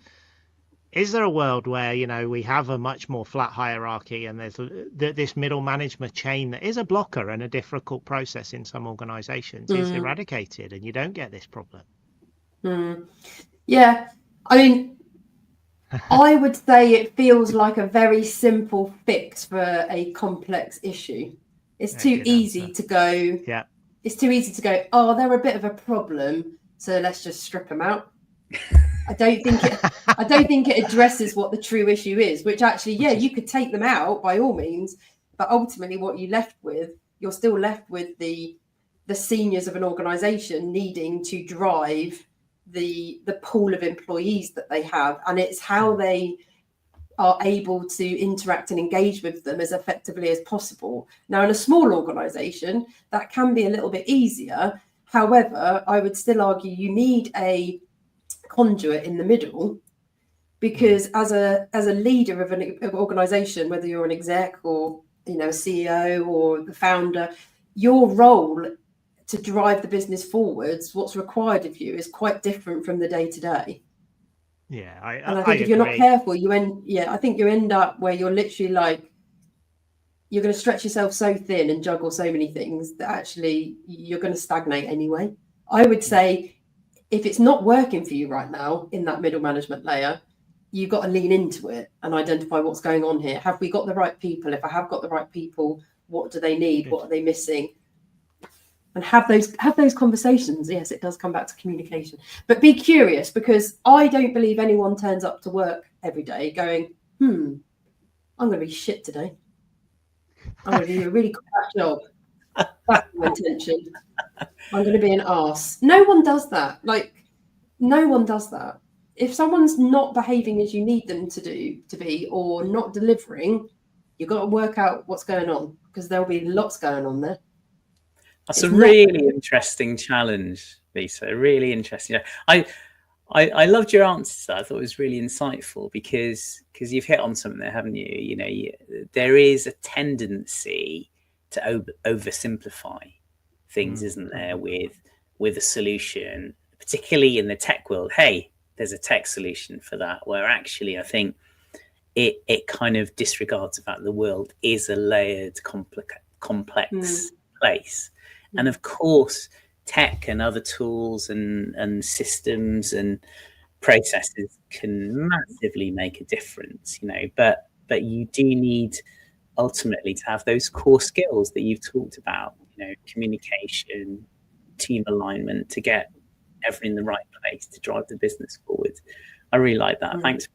Is there a world where, we have a much more flat hierarchy and there's this middle management chain that is a blocker and a difficult process in some organizations is eradicated and you don't get this problem? Yeah, I mean, I would say it feels like a very simple fix for a complex issue. It's too easy to go. Yeah. It's too easy to go, oh, they're a bit of a problem, so let's just strip them out. I don't think it addresses what the true issue is, which actually, you could take them out by all means, but ultimately what you're still left with the seniors of an organization needing to drive the pool of employees that they have, and it's how they are able to interact and engage with them as effectively as possible. Now, in a small organization, that can be a little bit easier. However, I would still argue you need a conduit in the middle, because as a leader of an organization, whether you're an exec or a CEO or the founder, your role to drive the business forwards, what's required of you is quite different from the day to day. Yeah, I think if you're not careful, I think you end up where you're literally like, you're going to stretch yourself so thin and juggle so many things that actually you're going to stagnate anyway. I would say if it's not working for you right now in that middle management layer, you've got to lean into it and identify what's going on here. Have we got the right people? If I have got the right people, what do they need? What are they missing? And have those conversations. Yes, it does come back to communication. But be curious, because I don't believe anyone turns up to work every day going, I'm going to be shit today. I'm going to do a really crap job. That's my intention. I'm going to be an arse. No one does that. No one does that. If someone's not behaving as you need them to be, or not delivering, you've got to work out what's going on, because there'll be lots going on there. That's a really interesting challenge, Lisa. Really interesting. I loved your answer to that. I thought it was really insightful because you've hit on something there, haven't you? There is a tendency to oversimplify things, isn't there? With a solution, particularly in the tech world. Hey, there's a tech solution for that, where actually I think it kind of disregards the fact the world is a layered, complex place. And of course, tech and other tools and systems and processes can massively make a difference, but you do need ultimately to have those core skills that you've talked about, communication, team alignment, to get everything in the right place to drive the business forward. I really like that. Thanks.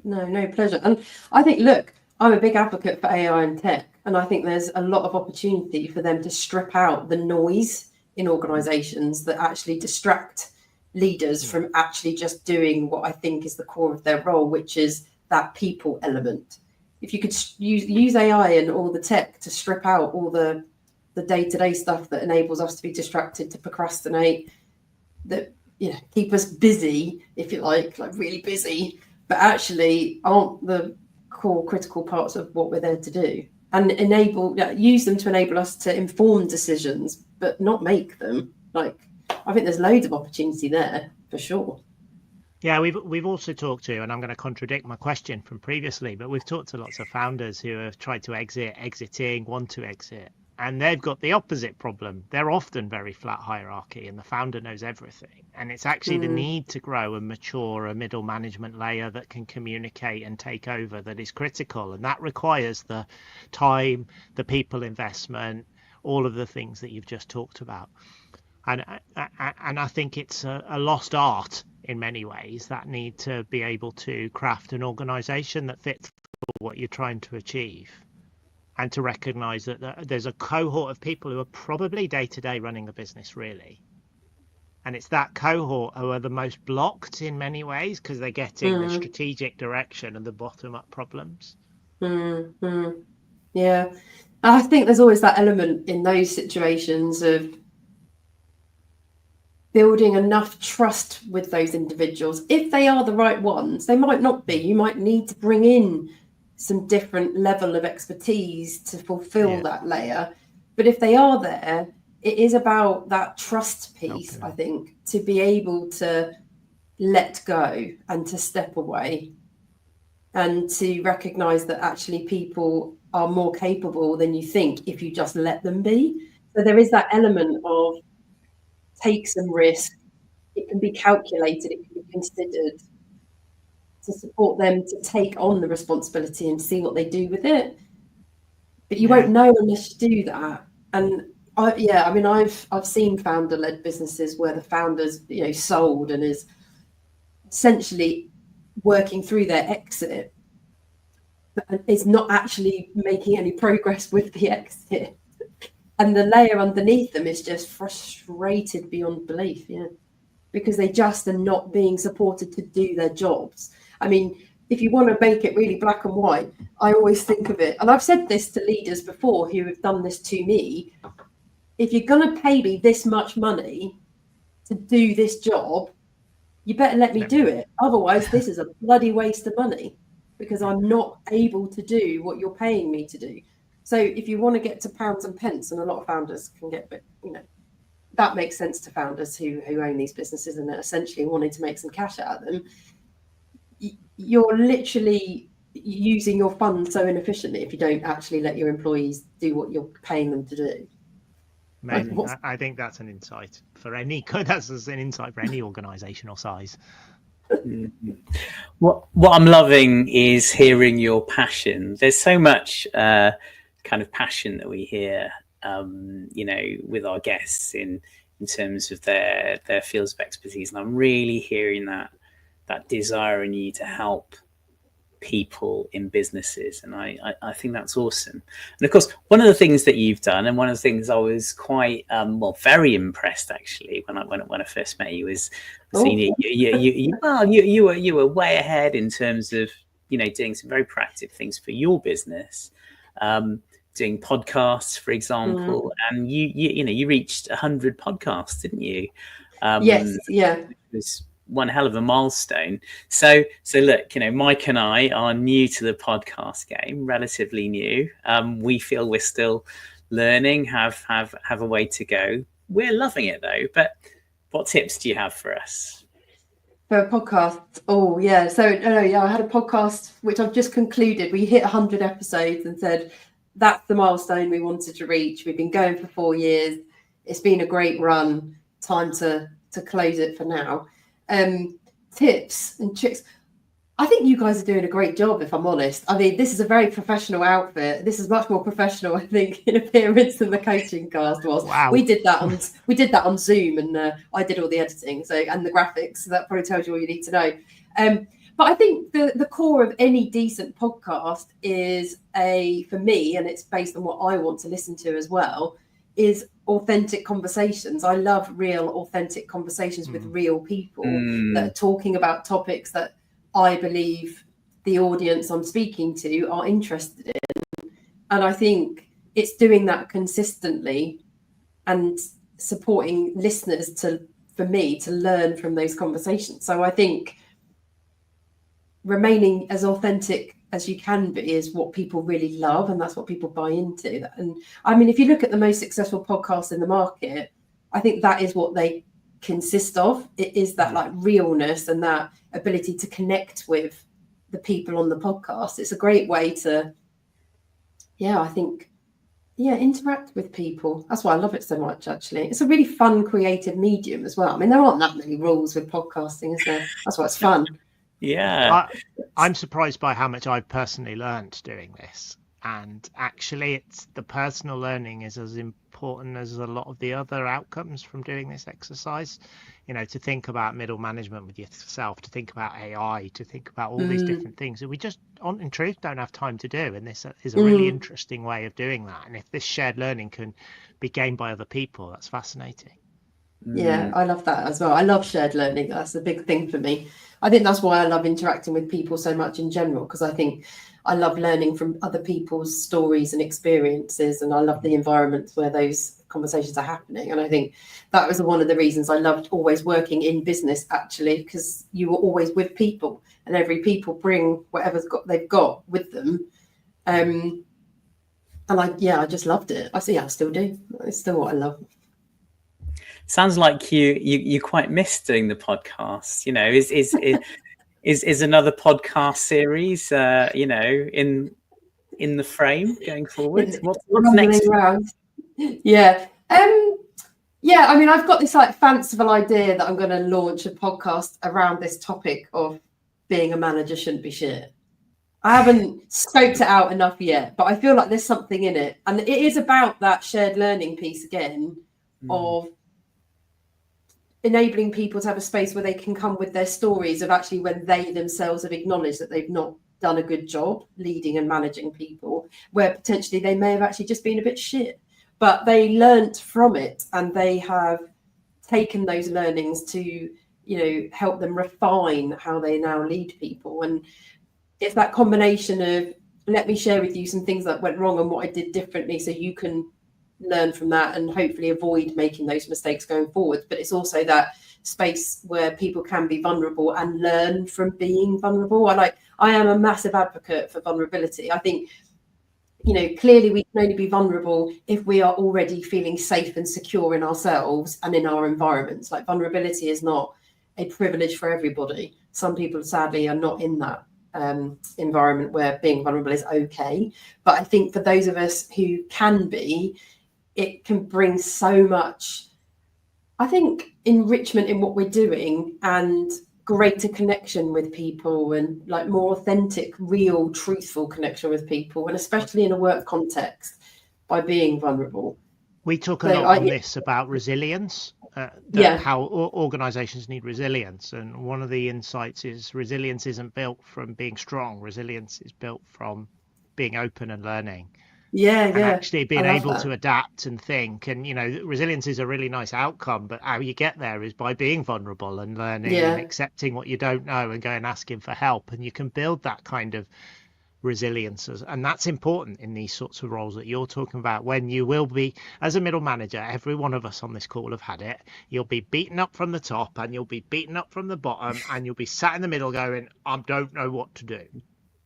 No pleasure. And I think, look, I'm a big advocate for AI and tech, and I think there's a lot of opportunity for them to strip out the noise in organizations that actually distract leaders from actually just doing what I think is the core of their role, which is that people element. If you could use AI and all the tech to strip out all the day-to-day stuff that enables us to be distracted, to procrastinate, that keep us busy, if you like really busy, but actually aren't the core critical parts of what we're there to do, and use them to enable us to inform decisions, but not make them. I think there's loads of opportunity there for sure. Yeah, we've also talked to, and I'm going to contradict my question from previously, but we've talked to lots of founders who have tried to want to exit, and they've got the opposite problem. They're often very flat hierarchy, and the founder knows everything. And it's actually the need to grow and mature a middle management layer that can communicate and take over that is critical. And that requires the time, the people investment, all of the things that you've just talked about. And I think it's a lost art in many ways, that need to be able to craft an organization that fits for what you're trying to achieve, and to recognize that there's a cohort of people who are probably day-to-day running the business, really. And it's that cohort who are the most blocked in many ways, because they're getting the strategic direction and the bottom-up problems. Yeah. I think there's always that element in those situations of building enough trust with those individuals. If they are the right ones, they might not be. You might need to bring in some different level of expertise to fulfill that layer. But if they are there, it is about that trust piece, I think, to be able to let go and to step away, and to recognize that actually people are more capable than you think if you just let them be. So there is that element of take some risk. It can be calculated, it can be considered, to support them to take on the responsibility and see what they do with it. But you won't know unless you do that. And I've seen founder-led businesses where the founders, sold and is essentially working through their exit, but is not actually making any progress with the exit. And the layer underneath them is just frustrated beyond belief, because they just are not being supported to do their jobs. I mean, if you want to make it really black and white, I always think of it, and I've said this to leaders before who have done this to me: if you're going to pay me this much money to do this job, you better let me do it. Otherwise, this is a bloody waste of money, because I'm not able to do what you're paying me to do. So if you want to get to pounds and pence, and a lot of founders can get a bit, that makes sense to founders who own these businesses and are essentially wanting to make some cash out of them. You're literally using your funds so inefficiently if you don't actually let your employees do what you're paying them to do. Amazing. I think that's an insight for any organizational size. What I'm loving is hearing your passion. There's so much kind of passion that we hear, with our guests in terms of their fields of expertise, and I'm really hearing that desire in you to help people in businesses, and I think that's awesome. And of course, one of the things that you've done, and one of the things I was quite very impressed actually when I first met you, was seeing you were way ahead in terms of doing some very proactive things for your business, doing podcasts, for example, and you reached 100 podcasts, didn't you? Yes, yeah. It was one hell of a milestone. So look, Mike and I are new to the podcast game, relatively new. We feel we're still learning, have a way to go. We're loving it though. But what tips do you have for us? For a podcast, oh yeah. So yeah, I had a podcast which I've just concluded. We hit 100 episodes and said that's the milestone we wanted to reach. We've been going for 4 years. It's been a great run. Time to close it for now. Tips and tricks. I think you guys are doing a great job, if I'm honest. I mean, this is a very professional outfit. This is much more professional, I think, in appearance than the coaching cast was. Wow. We did that on Zoom, and I did all the editing, and the graphics. So that probably tells you all you need to know. But I think the core of any decent podcast is for me, and it's based on what I want to listen to as well, is authentic conversations. I love real, authentic conversations with real people that are talking about topics that I believe the audience I'm speaking to are interested in. And I think it's doing that consistently and supporting listeners for me to learn from those conversations. So I think remaining as authentic as you can be is what people really love, and that's what people buy into. And I mean, if you look at the most successful podcasts in the market, I think that is what they consist of. It is that like realness and that ability to connect with the people on the podcast. It's a great way to interact with people. That's why I love it so much, actually. It's a really fun, creative medium as well. I mean, there aren't that many rules with podcasting, is there? That's why it's fun. Yeah. I'm surprised by how much I've personally learned doing this. And actually, it's the personal learning is as important as a lot of the other outcomes from doing this exercise. You know, to think about middle management with yourself, to think about AI, to think about all these different things that we just, in truth, don't have time to do. And this is a really interesting way of doing that. And if this shared learning can be gained by other people, that's fascinating. Yeah, I love that as well. I love shared learning. That's a big thing for me. I think that's why I love interacting with people so much in general, because I think I love learning from other people's stories and experiences, and I love the environments where those conversations are happening. And I think that was one of the reasons I loved always working in business, actually, because you were always with people, and every people bring whatever's they've got with them. And I just loved it. I still do. It's still what I love. Sounds like you quite miss doing the podcast. You know, is another podcast series, in the frame going forward? What's next? Around. Yeah. I mean, I've got this like fanciful idea that I'm going to launch a podcast around this topic of being a manager shouldn't be shit. I haven't scoped it out enough yet, but I feel like there's something in it. And it is about that shared learning piece again of enabling people to have a space where they can come with their stories of actually when they themselves have acknowledged that they've not done a good job leading and managing people, where potentially they may have actually just been a bit shit, but they learnt from it and they have taken those learnings to, help them refine how they now lead people. And it's that combination of, let me share with you some things that went wrong and what I did differently so you can learn from that and hopefully avoid making those mistakes going forward. But it's also that space where people can be vulnerable and learn from being vulnerable. I am a massive advocate for vulnerability. I think, clearly we can only be vulnerable if we are already feeling safe and secure in ourselves and in our environments. Like, vulnerability is not a privilege for everybody. Some people sadly are not in that environment where being vulnerable is okay. But I think for those of us who can be, it can bring so much, I think, enrichment in what we're doing and greater connection with people and like more authentic, real, truthful connection with people, and especially in a work context by being vulnerable. We talk a lot on this about resilience, how organizations need resilience. And one of the insights is resilience isn't built from being strong. Resilience is built from being open and learning. And actually being able to adapt and think. And, resilience is a really nice outcome, but how you get there is by being vulnerable and learning and accepting what you don't know and going asking for help. And you can build that kind of resilience. And that's important in these sorts of roles that you're talking about, when you will be, as a middle manager, every one of us on this call have had it. You'll be beaten up from the top and you'll be beaten up from the bottom and you'll be sat in the middle going, I don't know what to do.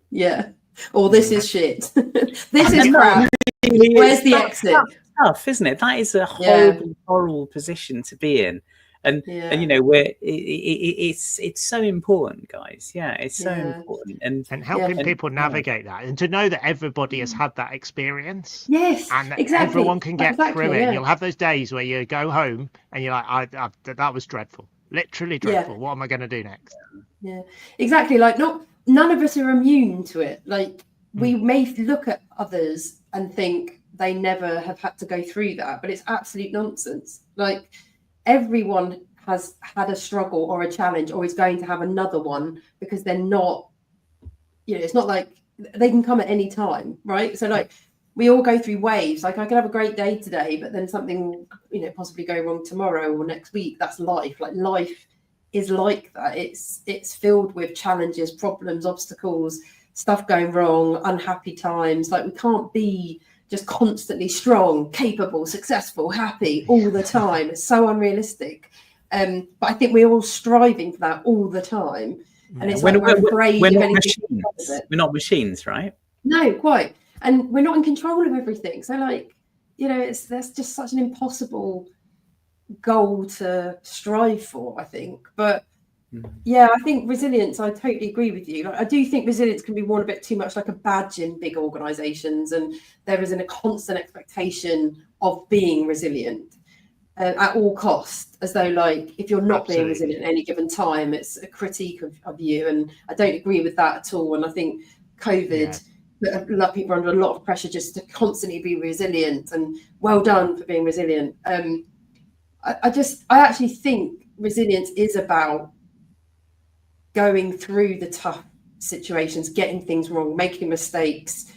Yeah. Or this is shit. This is crap. Where's the exit? That's tough, isn't it? That is a horrible position to be in. And you know, it's so important, guys. Yeah, it's so important, and helping people navigate that, and to know that everybody has had that experience. Yes, and that exactly. everyone can get through it. And you'll have those days where you go home and you're like, that was dreadful, literally dreadful. What am I going to do next? Yeah, exactly. Like, none of us are immune to it. Like, we may look at others and think they never have had to go through that, but it's absolute nonsense. Like, everyone has had a struggle or a challenge, or is going to have another one, because they're not, you know, it's not like they can come at any time, right? So, like, we all go through waves. Like, I could have a great day today, but then something will, you know, possibly go wrong tomorrow or next week. That's life. Like, life is like that. It's filled with challenges, problems, obstacles, stuff going wrong, unhappy times. Like, we can't be just constantly strong, capable, successful, happy all the time. It's so unrealistic. But I think we're all striving for that all the time. And it's like we're afraid of anything. We're not machines, right? No, quite. And we're not in control of everything. So, like, you know, that's just such an impossible goal to strive for, I think. But yeah, I think resilience, I totally agree with you. Like, I do think resilience can be worn a bit too much like a badge in big organizations, and there is a constant expectation of being resilient at all costs, as though, like, if you're not being resilient at any given time, it's a critique of you. And I don't agree with that at all. And I think COVID put a lot of people under a lot of pressure just to constantly be resilient, and well done for being resilient. I actually think resilience is about going through the tough situations, getting things wrong, making mistakes,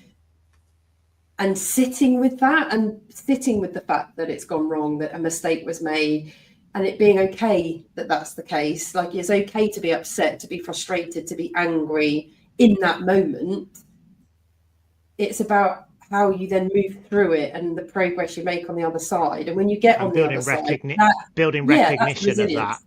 and sitting with that, and sitting with the fact that it's gone wrong, that a mistake was made, and it being okay that that's the case. Like, it's okay to be upset, to be frustrated, to be angry in that moment. It's about how you then move through it and the progress you make on the other side. And when you get on the other side, building recognition of that,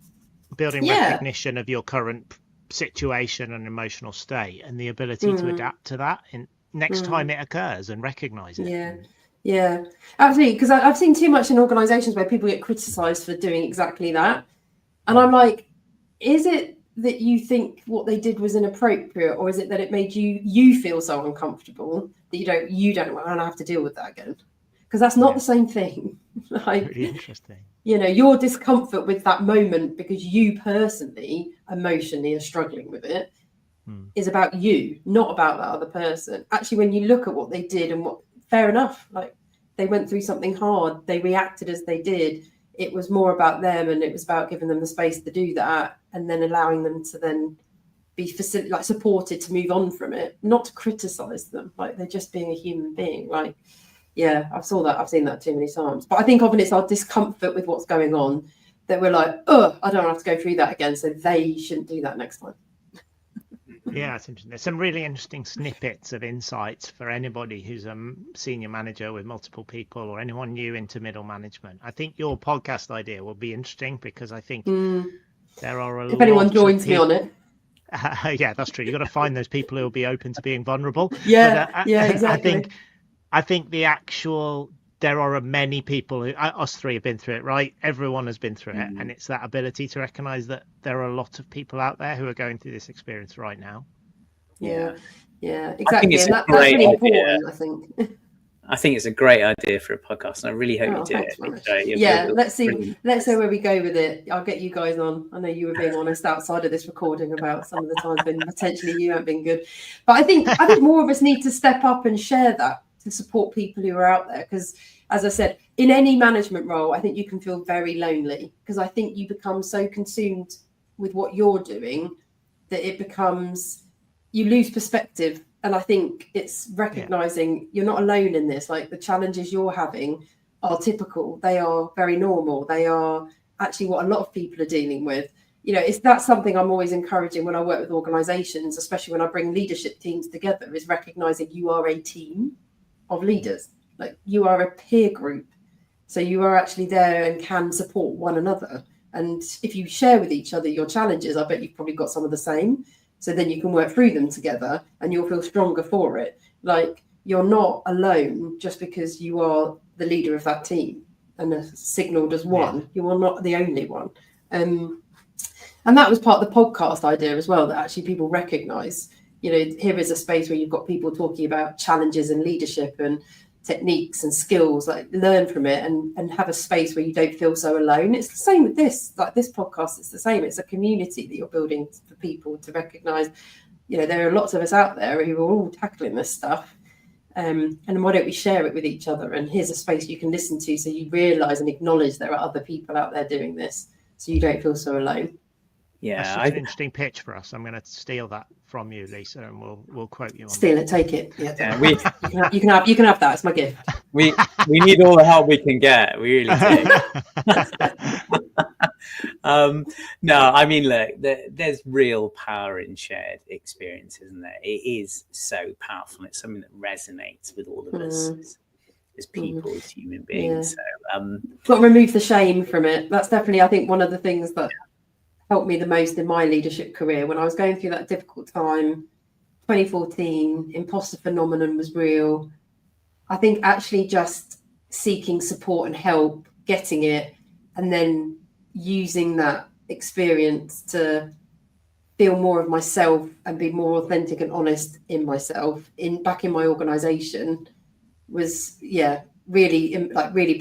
building recognition of your current situation and emotional state, and the ability to adapt to that in next time it occurs, and recognize it. Yeah, absolutely. Because I've seen too much in organizations where people get criticized for doing exactly that. And I'm like, is it that you think what they did was inappropriate, or is it that it made you feel so uncomfortable that you don't want to have to deal with that again? Because that's not the same thing. Like, really interesting. You know, your discomfort with that moment because you personally emotionally are struggling with it is about you, not about that other person. Actually, when you look at what they did and fair enough, like, they went through something hard, they reacted as they did. It was more about them, and it was about giving them the space to do that, and then allowing them to then be supported to move on from it, not to criticize them. Like, they're just being a human being. Like, yeah, I've seen that too many times. But I think often it's our discomfort with what's going on that we're like, oh, I don't have to go through that again, so they shouldn't do that next time. Yeah, it's interesting. There's some really interesting snippets of insights for anybody who's a senior manager with multiple people, or anyone new into middle management. I think your podcast idea will be interesting, because I think there are if anyone joins me on it. Yeah, that's true. You've got to find those people who will be open to being vulnerable. Exactly. I think there are many people who, us three have been through it, right? Everyone has been through it. And it's that ability to recognize that there are a lot of people out there who are going through this experience right now. Yeah, exactly. And that's really important, I think. I think it's a great idea for a podcast, and I really hope you do it. Let's see where we go with it. I'll get you guys on. I know you were being honest outside of this recording about some of the times when potentially you haven't been good, but I think more of us need to step up and share that to support people who are out there. Because, as I said, in any management role, I think you can feel very lonely, because I think you become so consumed with what you're doing that you lose perspective. And I think it's recognizing you're not alone in this. Like, the challenges you're having are typical. They are very normal. They are actually what a lot of people are dealing with. You know, that's something I'm always encouraging when I work with organizations, especially when I bring leadership teams together, is recognizing you are a team of leaders. Like, you are a peer group. So you are actually there and can support one another. And if you share with each other your challenges, I bet you've probably got some of the same. So then you can work through them together, and you'll feel stronger for it. Like, you're not alone just because you are the leader of that team and are signaled as one. You are not the only one. And that was part of the podcast idea as well, that actually people recognise, here is a space where you've got people talking about challenges and leadership and techniques and skills, like learn from it and have a space where you don't feel so alone. It's the same with this podcast. It's the same. It's a community that you're building for people to recognise, there are lots of us out there who are all tackling this stuff. And why don't we share it with each other? And here's a space you can listen to, so you realise and acknowledge there are other people out there doing this, so you don't feel so alone. Yeah, that's an interesting pitch for us. I'm going to steal that from you, Lisa, and we'll quote you on steal it, take it. Yeah, you can have that. It's my gift. We need all the help we can get. We really do. No, I mean, look, there's real power in shared experience, isn't there? It is so powerful. It's something that resonates with all of us as people, as human beings. Yeah. So, got to remove the shame from it. That's definitely, I think, one of the things that helped me the most in my leadership career. When I was going through that difficult time, 2014, imposter phenomenon was real. I think actually just seeking support and help, getting it, and then using that experience to feel more of myself and be more authentic and honest in myself back in my organization was really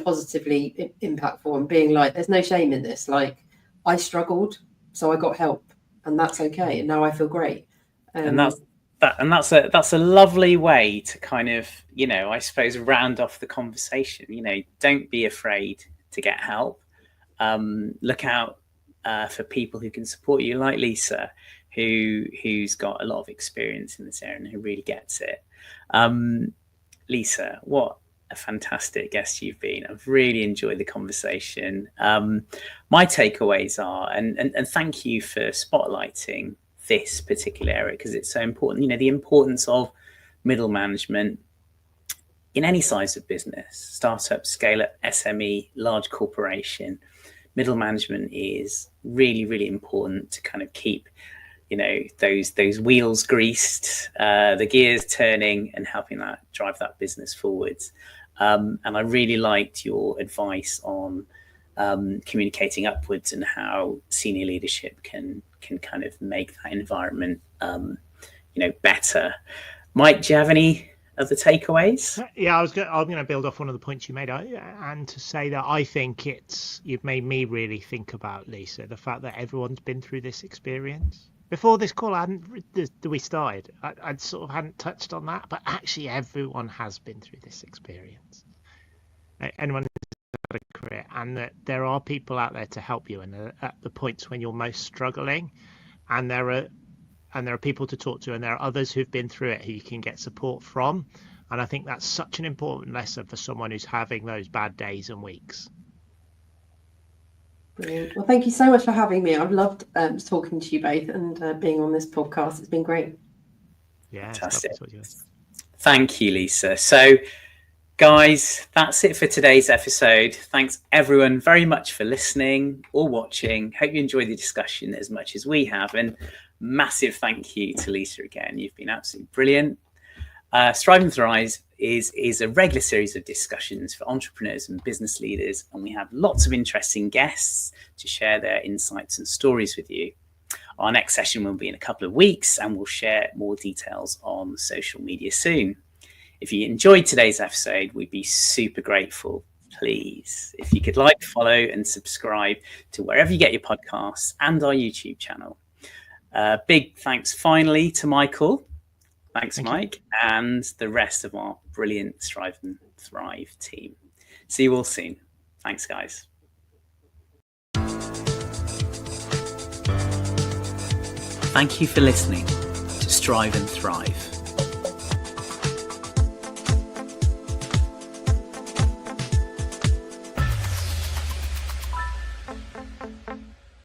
positively impactful, and being like, there's no shame in this. Like, I struggled, so I got help, and that's okay, and now I feel great. And that's a lovely way to kind of, I suppose, round off the conversation. Don't be afraid to get help. Look out for people who can support you, like Lisa, who's got a lot of experience in this area and who really gets it. Lisa, what a fantastic guest you've been. I've really enjoyed the conversation. My takeaways are, and thank you for spotlighting this particular area, because it's so important. The importance of middle management in any size of business, startup, scale up, SME, large corporation. Middle management is really, really important to kind of keep those wheels greased, the gears turning, and helping that drive that business forwards. And I really liked your advice on communicating upwards and how senior leadership can kind of make that environment better. Mike, do you have any other takeaways? Yeah, I'm going to build off one of the points you made, and to say that I think you've made me really think about, Lisa, the fact that everyone's been through this experience. Before this call, we started, I sort of hadn't touched on that, but actually everyone has been through this experience. Anyone who's had a career, and that there are people out there to help you, and at the points when you're most struggling, and there are people to talk to, and there are others who've been through it who you can get support from. And I think that's such an important lesson for someone who's having those bad days and weeks. Brilliant. Well, thank you so much for having me. I've loved talking to you both and being on this podcast. It's been great. Yeah, fantastic. Thank you, Lisa. So, guys, that's it for today's episode. Thanks everyone very much for listening or watching. Hope you enjoyed the discussion as much as we have, and massive thank you to Lisa again. You've been absolutely brilliant. Strive and Thrive is a regular series of discussions for entrepreneurs and business leaders, and we have lots of interesting guests to share their insights and stories with you. Our next session will be in a couple of weeks, and we'll share more details on social media soon. If you enjoyed today's episode, we'd be super grateful. Please, if you could like, follow, and subscribe to wherever you get your podcasts and our YouTube channel. Big thanks finally to Michael. Thanks, Mike, and the rest of our brilliant Strive and Thrive team. See you all soon. Thanks, guys. Thank you for listening to Strive and Thrive.